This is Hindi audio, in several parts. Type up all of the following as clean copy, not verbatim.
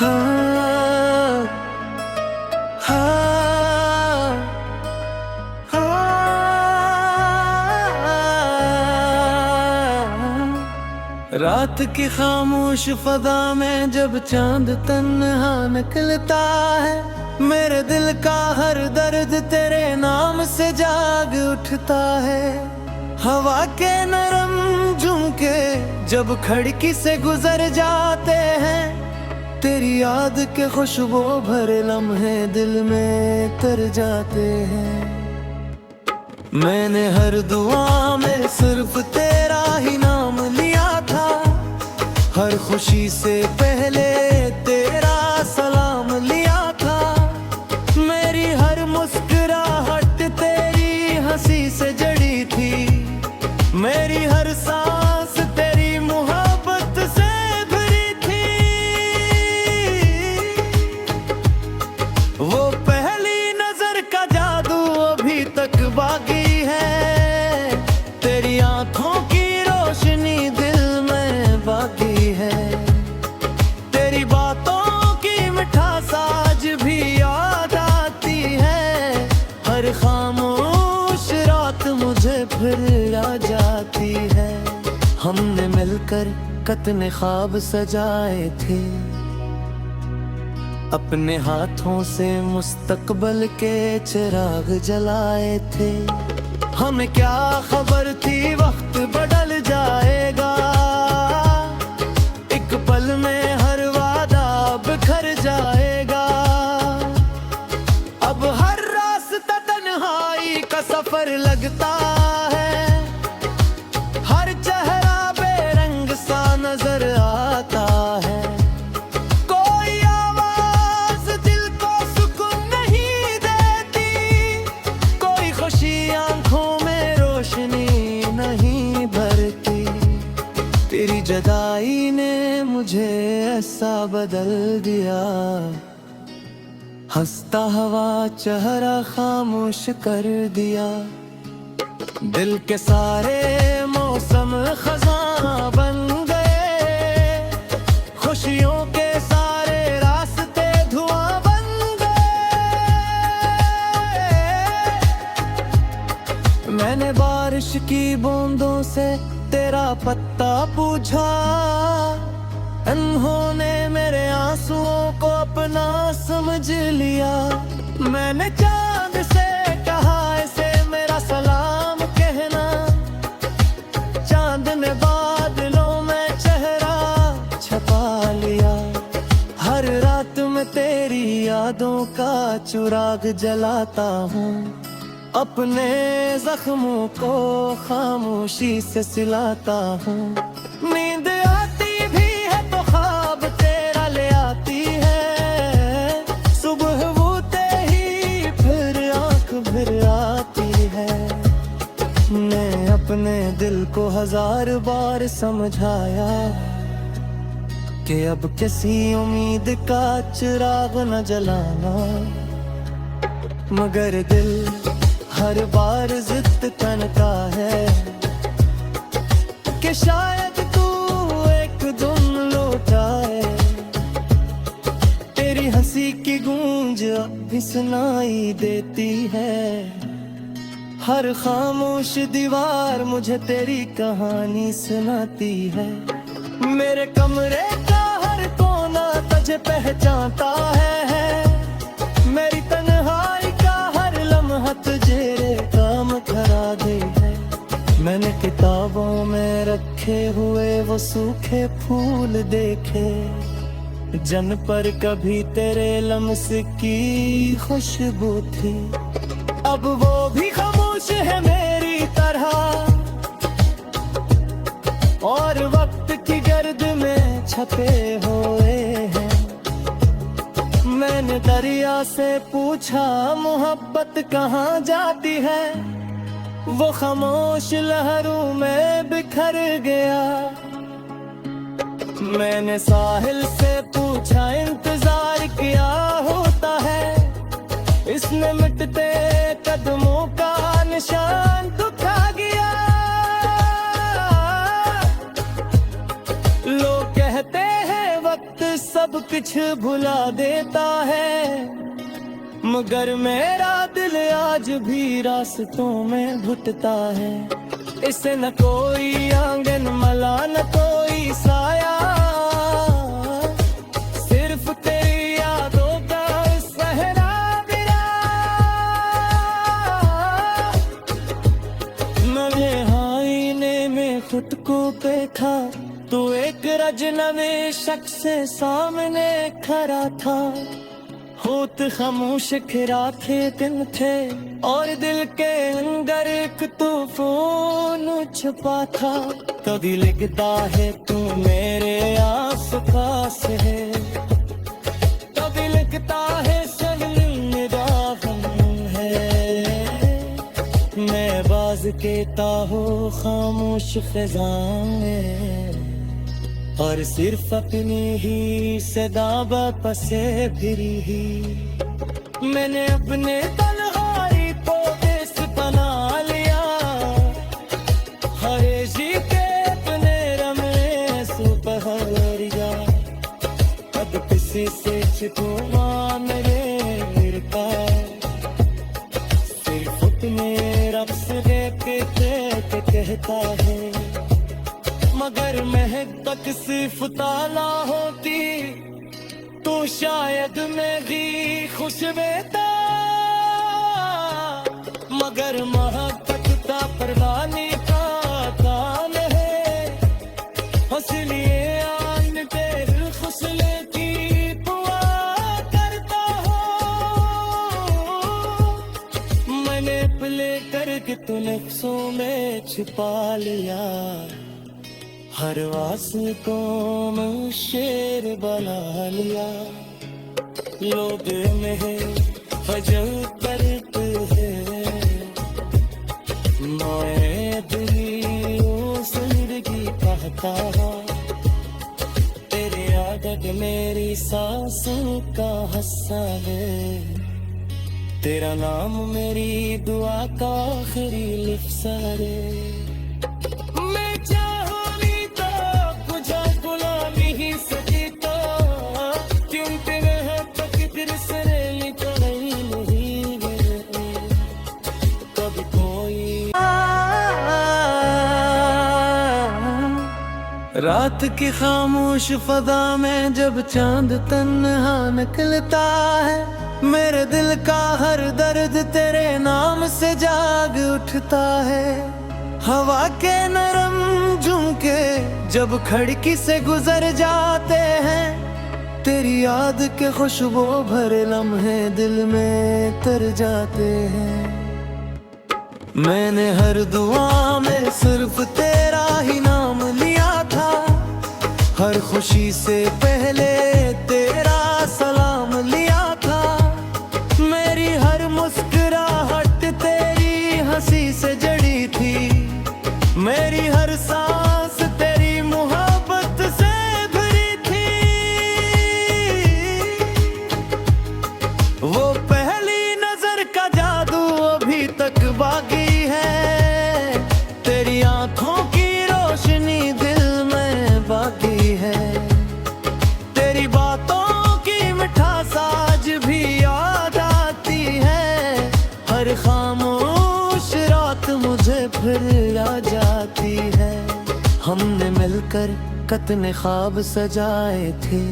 हाँ, हाँ, हाँ। रात की खामोश फजा में जब चांद तन्हा निकलता है, मेरे दिल का हर दर्द तेरे नाम से जाग उठता है। हवा के नरम झुमके जब खिड़की से गुजर जाते हैं, तेरी याद के खुशबू भरे लम्हे दिल में तर जाते हैं। मैंने हर दुआ में सिर्फ तेरा ही नाम लिया था, हर खुशी से पहले तेरा सलाम लिया था। मेरी हर मुस्कुराहट तेरी हंसी से जड़ी थी, मेरी हर सांस तेरी मोहब्बत से भरी थी। वो पहली नजर का जादू अभी तक बाकी है, तेरी आंखों की रोशनी दिल में बाकी है। तेरी बातों की मिठास आज भी याद आती है, हर खामोश रात मुझे फिर आ जाती है। हमने मिलकर कितने ख्वाब सजाए थे, अपने हाथों से मुस्तकबल के चिराग जलाए थे। हमें क्या खबर थी वक्त बदल जाएगा, एक पल में हर वादा बिखर जाएगा। अब हर रास्ता तन्हाई का सफर लगता है, हर चेहरा बेरंग सा नजर आता है। कोई आवाज दिल को सुकून नहीं देती, कोई खुशी आंखों में रोशनी नहीं भरती। तेरी जुदाई ने मुझे ऐसा बदल दिया, हंसता हवा चेहरा खामोश कर दिया। दिल के सारे मौसम खजाना बन गए, खुशियों के सारे रास्ते धुआं बन गए। मैंने बारिश की बूंदों से तेरा पत्ता पूछा, उन्होंने मेरे आंसुओं को अपना समझ लिया। मैंने चांद से कहा इसे मेरा सलाम कहना, चांद ने बादलों में चेहरा छपा लिया। हर रात में तेरी यादों का चिराग जलाता हूँ, अपने जख्मों को खामोशी से सिलाता हूँ। नींद आती भी है तो ख्वाब तेरा ले आती है, सुबह होते ही फिर आंख भर आती है। मैं अपने दिल को हजार बार समझाया कि अब किसी उम्मीद का चिराग न जलाना, मगर दिल हर बार जिद करता है कि शायद तू एक दिन लौट आए। तेरी हंसी की गूंज अब भी सुनाई देती है, हर खामोश दीवार मुझे तेरी कहानी सुनाती है। मेरे कमरे का हर कोना तुझे पहचानता है, मेरी तन्हाई का हर लम्हा तुझे काम करा दे है। मैंने किताबों में रखे हुए वो सूखे फूल देखे, जन पर कभी तेरे लम्स की खुशबू थी। अब वो भी खामोश है मेरी तरह, और वक्त की गर्द में छपे हुए हैं। मैंने दरिया से पूछा मोहब्बत कहाँ जाती है, वो खामोश लहरों में बिखर गया। मैंने साहिल से पूछा इंतजार क्या होता है, इसने मिटते कदमों का निशान तो खा गया। लोग कहते हैं वक्त सब सब कुछ भुला देता है, मगर मेरा दिल आज भी रास्तों में घुटता है। इसे न कोई आंगन मला न कोई साया, सिर्फ तेरी यादों का सहरा बिरा। मैंने आईने में खुद को देखा, तू एक अजनबी शख्स से सामने खड़ा था। होत खामोश खिराखे दिन थे और दिल के अंदर एक तूफान छुपा था। कभी लगता है तू मेरे आस पास है, कभी लगता है सब निगाहों है। मैं बाज कहता हूँ खामोश फ़िज़ाएं, और सिर्फ अपनी ही सदा बसे फिरी ही। मैंने अपने तन्हाई को देश बना लिया, हरे जी के अपने रमे सुपहरिया। अब किसी से छिपा मेरे का, सिर्फ अपने रब से के कहता है। मगर महक तक सिर्फ ताला होती, तो शायद मैं भी खुश रहता। मगर मोहब्बत का परवाने का काम है, हौसले आन तेरे खुसले की दुआ करता हूँ। मैंने प्ले करके तू नफ्सों में छिपा लिया, हर वास्ते को मैं शेर बना लिया। लोग में फजल करते हैं, मैं दिलों जिंदगी कहता हूँ। तेरी आदत मेरी सांसों का हिस्सा है, तेरा नाम मेरी दुआ का आखिरी लिफ्ज़ा है। रात की खामोश फजा में जब चांद तन्हा निकलता है, मेरे दिल का हर दर्द तेरे नाम से जाग उठता है। हवा के नरम झुमके जब खिड़की से गुजर जाते हैं, तेरी याद के खुशबू भरे लम्हे दिल में तर जाते हैं। मैंने हर दुआ में सिर्फ तेरा ही नाम लिया था, हर खुशी से पहले तेरा सलाम लिया था। मेरी हर मुस्कुराहट तेरी हंसी से जड़ी थी, मेरी हर सांस तेरी मोहब्बत से भरी थी। वो पहली नजर का जादू अभी तक बाकी है, तेरी आंखों की रोशनी दिल में बाकी है। तेरी बातों की मिठास आज भी याद आती है, हर खामोश रात मुझे फिर आ जाती है। हमने मिलकर कितने ख्वाब सजाए थे,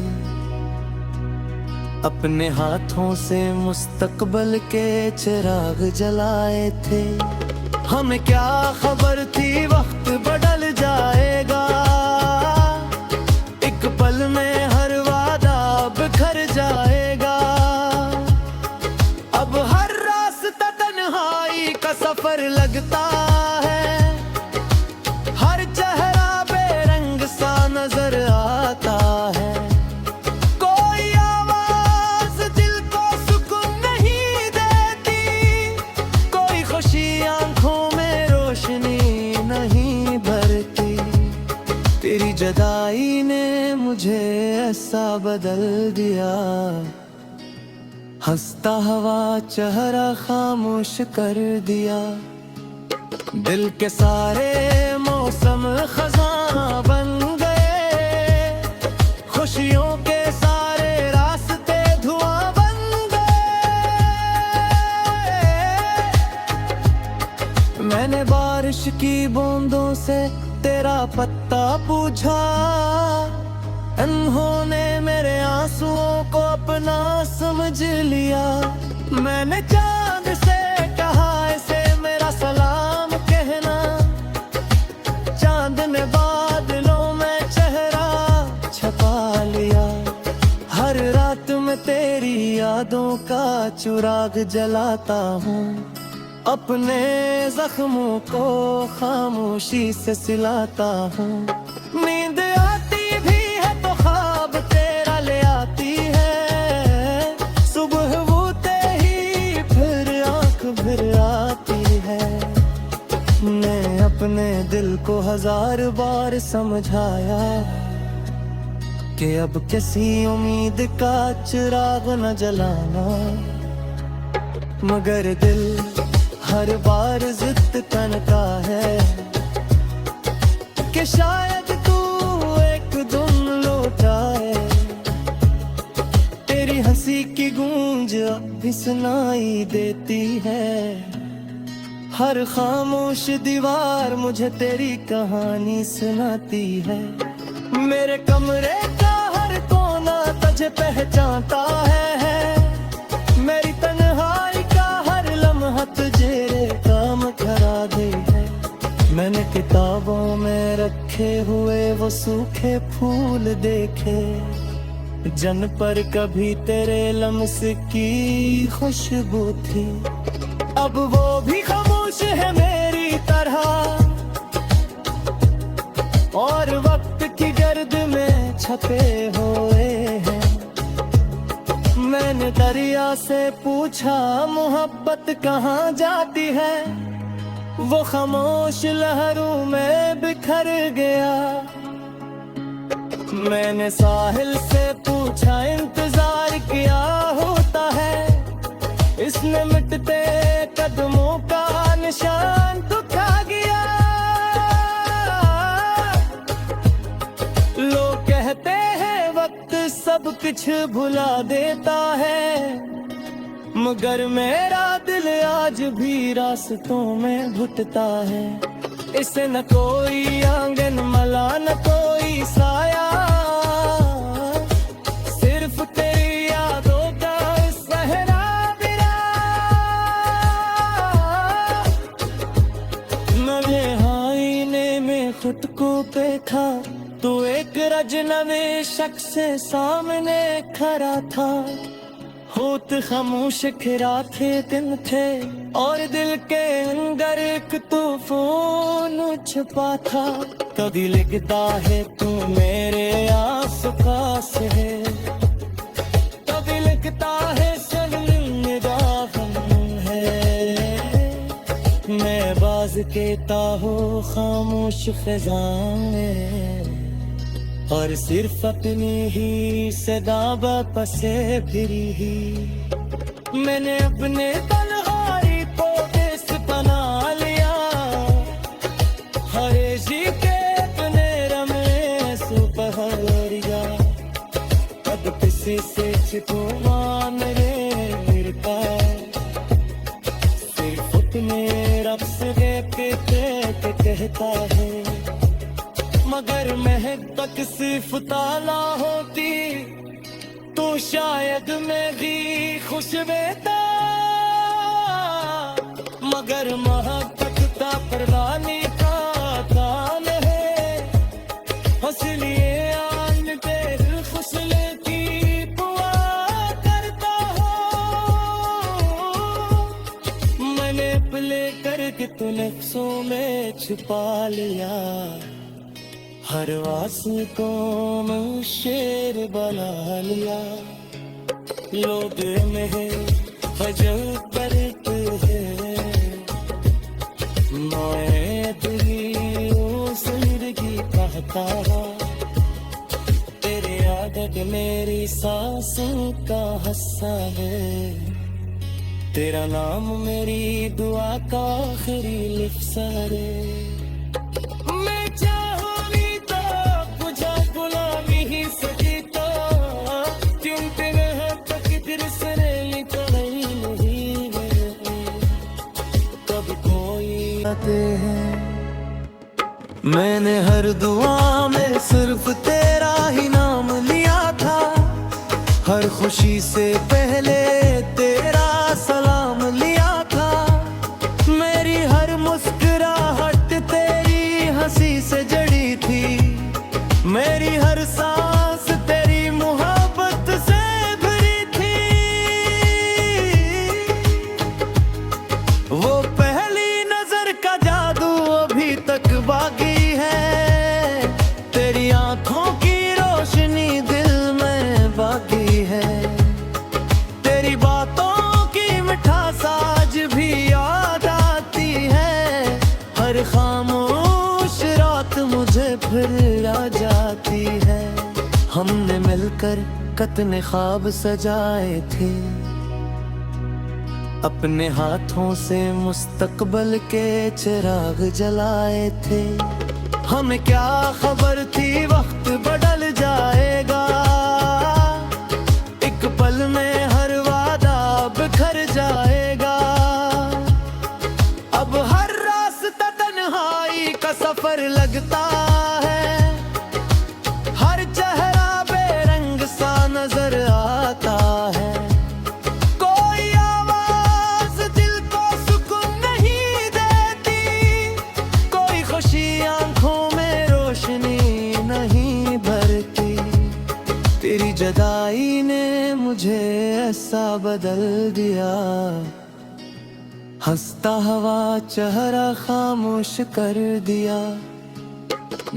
अपने हाथों से मुस्तकबल के चिराग जलाए थे। हमें क्या खबर थी वक्त बदल जाएगा, एक पल में हर वादा बिखर जाएगा। अब हर रास्ता तन्हाई का सफर लगता है, हर चेहरा बेरंग सा नजर आता है। तेरी जुदाई ने मुझे ऐसा बदल दिया, हंसता हवा चेहरा खामोश कर दिया। दिल के सारे मौसम खजाना बन गए, खुशियों के सारे बारिश की बूंदों से तेरा पत्ता पूछा, उन्होंने मेरे आंसुओं को अपना समझ लिया। मैंने चांद से कहा इसे मेरा सलाम कहना, चांद ने बादलों में चेहरा छपा लिया। हर रात में तेरी यादों का चिराग जलाता हूँ, अपने जख्मों को खामोशी से सिलाता हूँ। नींद आती भी है तो ख्वाब तेरा ले आती है, सुबह होते ही फिर आँख भर आती है। मैं अपने दिल को 1000 बार समझाया कि अब किसी उम्मीद का चिराग न जलाना, मगर दिल हर बार जिद तनका है कि शायद तू एक दिन लौट आए। तेरी हंसी की गूंज अब भी सुनाई देती है, हर खामोश दीवार मुझे तेरी कहानी सुनाती है। मेरे कमरे का हर कोना तुझे पहचानता है, मेरी तन्हाई का हर लम्हा तुझे काम करा दे है। मैंने किताबों में रखे हुए वो सूखे फूल देखे, जन पर कभी तेरे लम्स की खुशबू थी। अब वो भी खामोश है मेरी तरह, और वक्त की गर्द में छपे हुए हैं। मैंने दरिया से पूछा मोहब्बत कहाँ जाती है, वो खामोश लहरों में बिखर गया। मैंने साहिल से पूछा इंतजार क्या होता है, इसने मिटते कदमों का निशान तो खा गया। लोग कहते हैं वक्त सब कुछ भुला देता है, मगर मेरा दिल आज भी रास्तों में घुटता है। इसे न कोई आंगन मला न कोई साया, सिर्फ तेरी यादों का सहरा बिरा। मैंने आईने में खुद को देखा, तू एक अजनबी शख्स से सामने खड़ा था। होत खामोश खिराखे दिन थे और दिल के अंदर एक तूफान छुपा था। कभी लिखता है तू मेरे आस पास है, कभी लिखता है शर्मिंदा है। मैं बाज कहता हूँ खामोश खिज़ां और सिर्फ अपनी ही सदा बसे फिरी ही। मैंने अपने तन्हाई को देश बना लिया, हरे जी के अपने रमे सुपहरिया। अब किसी से छिपा मेरे मिलता, सिर्फ अपने रब से कहता है। मगर महक तक सिर्फ ताला होती, तो शायद मैं भी खुश रहता। मगर महक का परवानी का काम है, हंसलिए आन तेरे खुशले की दुआ करता हूँ। मैंने प्ले करके तू नफ्सों में छुपा लिया, हर वासी को मैं शेर बना लिया। लोग में फजल करते हैं, मैं दिली जिंदगी कहता हूँ। तेरे आदत मेरी सांसों का हिस्सा है, तेरा नाम मेरी दुआ का आखिरी लिफ्ज़ा है। मैं चाहूँगी तो मुझे गुलामी ही सकी तो, क्योंकि मैं तक दिल से नहीं कभी कोई आते हैं मैंने हर दुआ में सिर्फ तेरा ही नाम लिया था, हर खुशी से पहले तेरा सलाम लिया था। मेरी हर मुस्कुराहट तेरी हंसी से जड़ी थी, मेरी हर सांस तेरी मोहब्बत से भरी थी। वो पहली नजर का जादू अभी तक बाकी है, तेरी आंखों की रोशनी दिल में बाकी है, तेरी बातों की मिठास आज भी याद आती है। हर खामोश रात मुझे फिर आ जाती है। हमने मिलकर कितने ख्वाब सजाए थे, अपने हाथों से मुस्तकबल के चिराग जलाए थे। हमें क्या खबर थी वक्त बदल जाएगा, एक पल में हर वादा बिखर जाएगा। अब हर रास्ता तन्हाई का सफर लगता है, हर चेहरा बेरंग सा नजर आता है। कोई आवाज दिल को सुकून नहीं देती, कोई खुशी आंखों में रोशनी नहीं भरती। तेरी जुदाई ने मुझे ऐसा बदल दिया, हंसता हवा चेहरा खामोश कर दिया।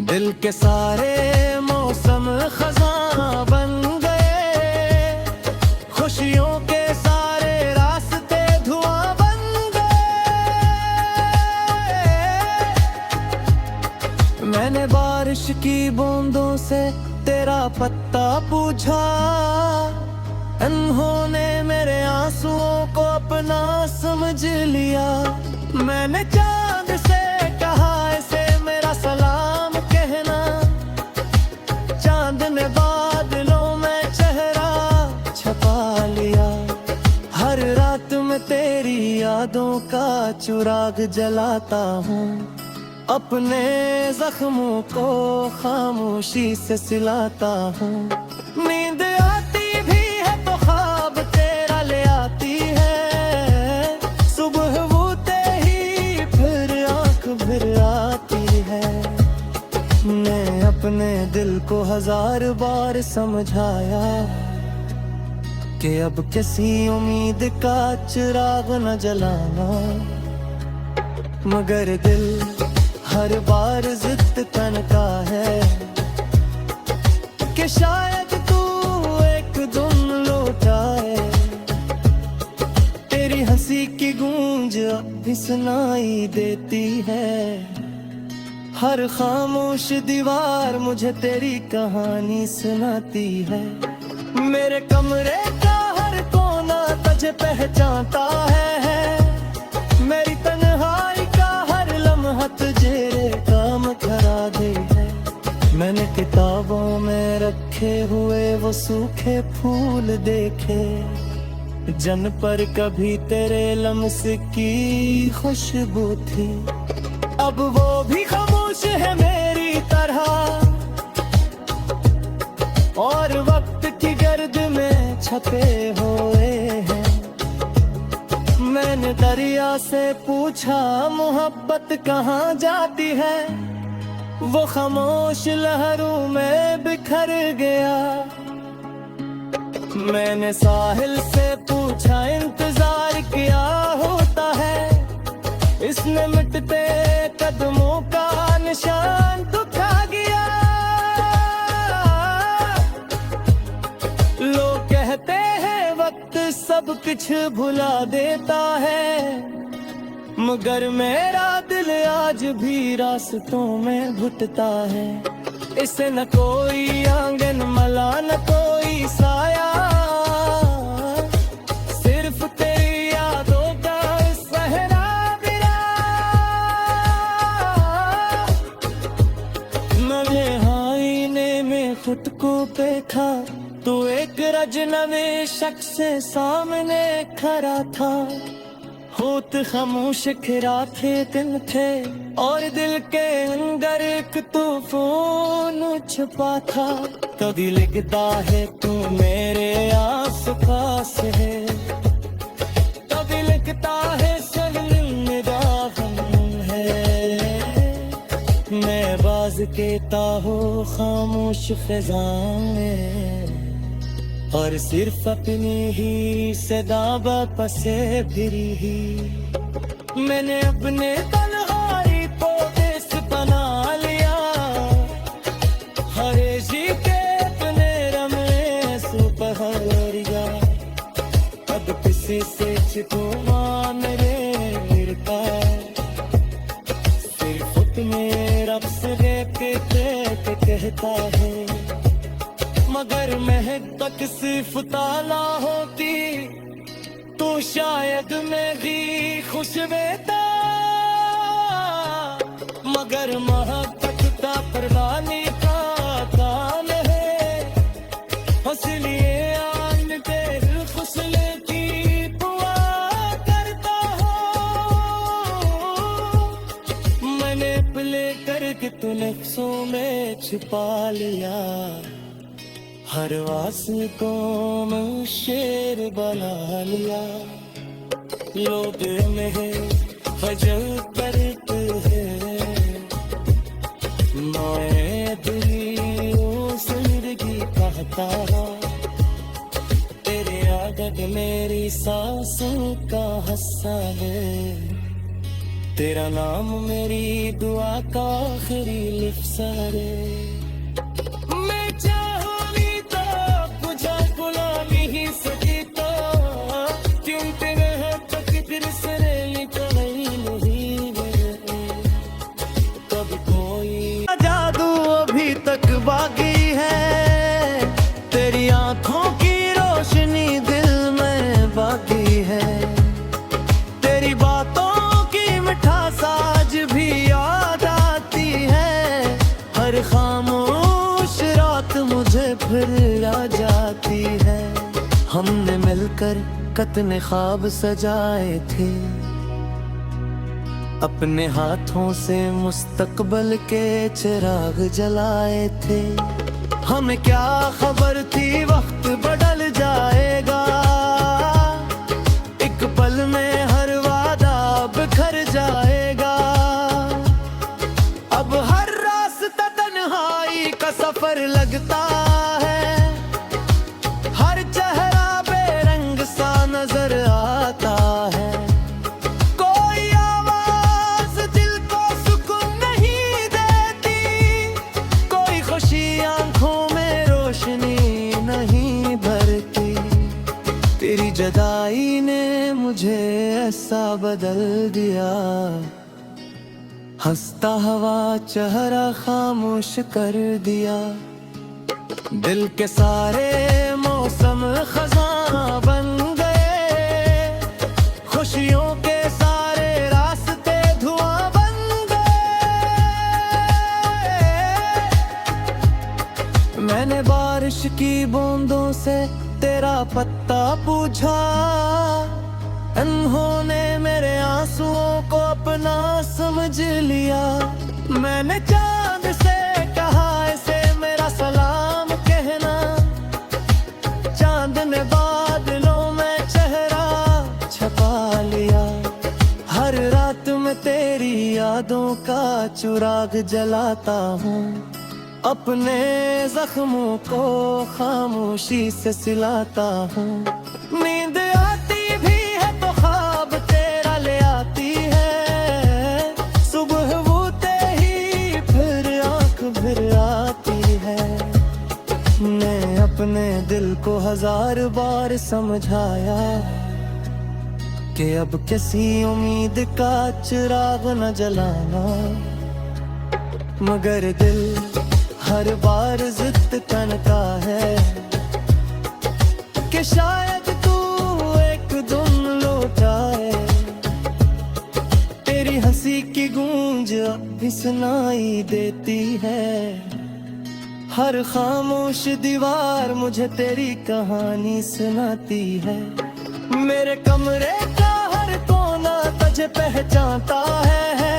दिल के सारे मौसम खजाना बन गए, खुशियों के सारे रास्ते धुआं बन गए। मैंने बारिश की बूंदों से तेरा पत्ता पूछा, उन्होंने मेरे आंसुओं को अपना समझ लिया। मैंने चांद से कहा ऐसे मेरा सलाम कहना, चांद ने बादलों में चेहरा छपा लिया। हर रात में तेरी यादों का चिराग जलाता हूँ, अपने जख्मों को खामोशी से सिलाता हूँ। नींद आती भी है तो ख्वाब तेरा ले आती है, सुबह होते ही फिर आंख भर आती है। मैं अपने दिल को हजार बार समझाया कि अब किसी उम्मीद का चिराग न जलाना, मगर दिल हर बार जिद तनका है कि शायद तू एक दिन लौट आए। तेरी हंसी की गूंज अब भी सुनाई देती है, हर खामोश दीवार मुझे तेरी कहानी सुनाती है। मेरे कमरे का हर कोना तुझे पहचानता है, मेरी तन्हाई का हर लम्हा तुझे काम करा दे है। मैंने किताबों में रखे हुए वो सूखे फूल देखे, जन पर कभी तेरे लम्स की खुशबू थी। अब वो भी खामोश है मेरी तरह, और वक्त की गर्द में छपे हुए हैं। मैंने दरिया से पूछा मोहब्बत कहाँ जाती है, वो खामोश लहरों में बिखर गया। मैंने साहिल से पूछा इंतजार क्या होता है, इसने मिटते कदमों का निशान दुखा गया। लोग कहते हैं वक्त सब कुछ भुला देता है, मगर मेरा दिल आज भी रास्तों में घुटता है। इसे न कोई आंगन मला न कोई साया, सिर्फ तेरी यादों का सहरा बिरा। मैंने आईने में खुद को देखा, तू एक रजनवे शख्स से सामने खड़ा था। होत खामोश खिराखे दिन थे, और दिल के अंदर एक तूफान छुपा था। कभी लिखता है तू मेरे आस पास है, कभी लिखता है मैं बाज कहता हूँ खामोश फ़िज़ा में, और सिर्फ अपनी ही सदा बसे फिरी ही। मैंने अपने तन्हाई को देश बना लिया, हरे जी के अपने रमे सुपहरिया। अब किसी से छिपा मेरे मिलता, सिर्फ अपने रब से कहता है। मगर महक तक सिर्फ ताला होती, तो शायद मैं भी खुश रहता। मगर महक का परवानी का काम है, इसलिए आन तेर खुश लेती दुआ करता हूँ। मैंने प्ले करके तू नफ्सों में छिपा लिया, हर वासी को मैं शेर बना लिया। लोग में फजल करते हैं, मैं दिलों जिंदगी कहता हूँ। तेरे आदत मेरी सांसों का हिस्सा है, तेरा नाम मेरी दुआ का आखिरी लिफ्ज़ा है। मैं चाहूँगी तो तुझे बुला नहीं सकी तो, क्यों तेरे हाथ तक फिर से निकल नहीं है। कब कोई जादू अभी तक बाकी है, तेरी आँखों की रोशनी दिल में बाकी है। तेरी बातों मिठास आज भी याद आती है, हर खामोश रात मुझे फिर आ जाती है। हमने मिलकर कितने ख्वाब सजाए थे, अपने हाथों से मुस्तकबिल के चिराग जलाए थे। हमें क्या खबर थी वक्त बदल जाएगा, एक पल में हर वादा बिखर जाएगा। अब हर रास्ता तन्हाई का सफर लगता है, हर चेहरा बेरंग सा नजर आता है। कोई आवाज दिल को सुकून नहीं देती, कोई खुशी आंखों में रोशनी नहीं भरती। तेरी जुदाई ने मुझे ऐसा बदल दिया, हंसता हवा चेहरा खामोश कर दिया। दिल के सारे मौसम खजाना बन गए, खुशियों के सारे रास्ते धुआं बन गए। मैंने बारिश की बूंदों से तेरा पत्ता पूछा, उन्होंने मेरे आंसुओं को अपना समझ लिया। मैंने चांद से कहा इसे मेरा सलाम कहना, चांद ने बादलों में चेहरा छपा लिया। हर रात में तेरी यादों का चिराग जलाता हूँ, अपने जख्मों को खामोशी से सिलाता हूँ। नींद आती भी है तो ख्वाब तेरा ले आती है, सुबह होते ही फिर आँख भर आती है। मैं अपने दिल को 1000 बार समझाया कि अब किसी उम्मीद का चिराग न जलाना, मगर दिल हर बार जिद करता है कि शायद तू एक दिन लौट आए। तेरी हंसी की गूंज अब भी सुनाई देती है, हर खामोश दीवार मुझे तेरी कहानी सुनाती है। मेरे कमरे का हर कोना तुझे पहचानता है,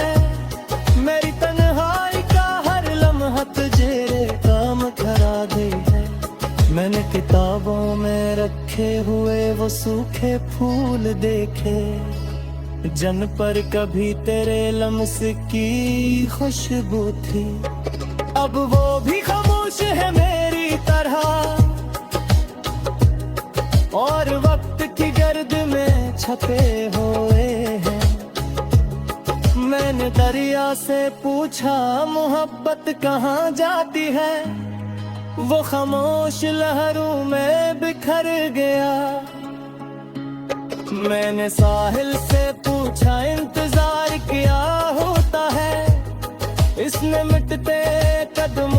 सूखे हुए वो सूखे फूल देखे, जन पर कभी तेरे लम्स की खुशबू थी। अब वो भी खामोश है मेरी तरह, और वक्त की गर्द में छपे हुए हैं। मैंने दरिया से पूछा मोहब्बत कहाँ जाती है, वो खामोश लहरों में बिखर गया। मैंने साहिल से पूछा इंतजार क्या होता है, इसने मिटते कदम